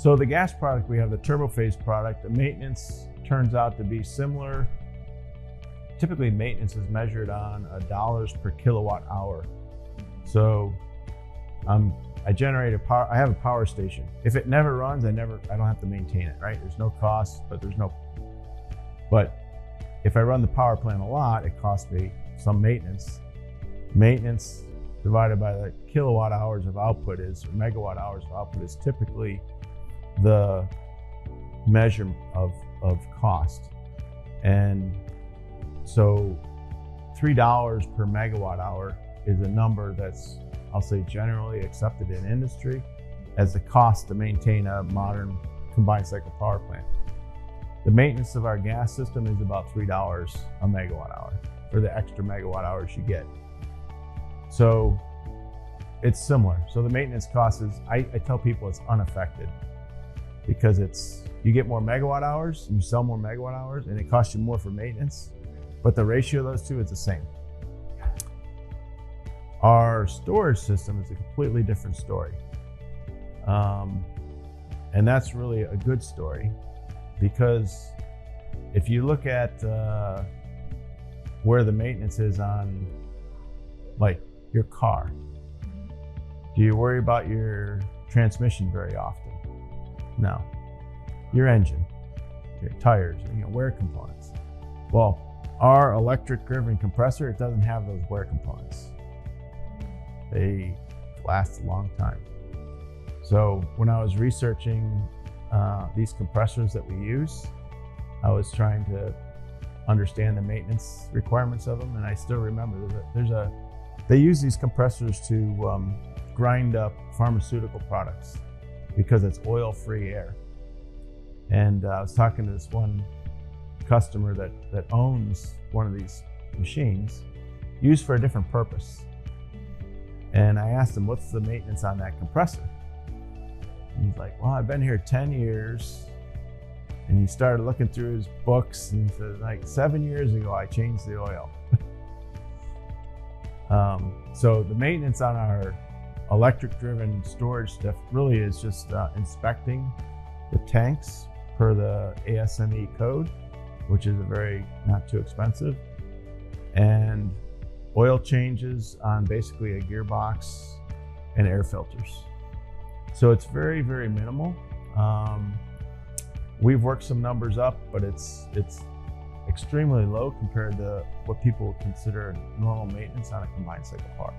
So the gas product, we have the Turbophase product. The maintenance turns out to be similar. Typically maintenance is measured on dollars per kilowatt hour. So I generate I have a power station. If it never runs, I don't have to maintain it, right? There's no cost, but if I run the power plant a lot, it costs me some maintenance. Maintenance divided by the kilowatt hours of output or megawatt hours of output is typically the measure of cost. And so $3 per megawatt hour is a number that's, I'll say, generally accepted in industry as the cost to maintain a modern combined cycle power plant. The maintenance of our gas system is about $3 a megawatt hour for the extra megawatt hours you get. So it's similar. So the maintenance cost is, I tell people it's unaffected, because you get more megawatt hours, you sell more megawatt hours, and it costs you more for maintenance, but the ratio of those two is the same. Our storage system is a completely different story. And that's really a good story, because if you look at where the maintenance is on, like, your car, do you worry about your transmission very often? No. Your engine, your tires, wear components. Well, our electric driven compressor, it doesn't have those wear components. They last a long time. So when I was researching these compressors that we use, I was trying to understand the maintenance requirements of them, and I still remember they use these compressors to grind up pharmaceutical products because it's oil-free air. And I was talking to this one customer that owns one of these machines used for a different purpose. And I asked him, what's the maintenance on that compressor? And he's like, well, I've been here 10 years. And he started looking through his books, and he said, like, 7 years ago, I changed the oil. So the maintenance on our electric driven storage stuff really is just inspecting the tanks per the ASME code, which is not too expensive, and oil changes on basically a gearbox and air filters. So it's very, very minimal. We've worked some numbers up, but it's extremely low compared to what people would consider normal maintenance on a combined cycle power.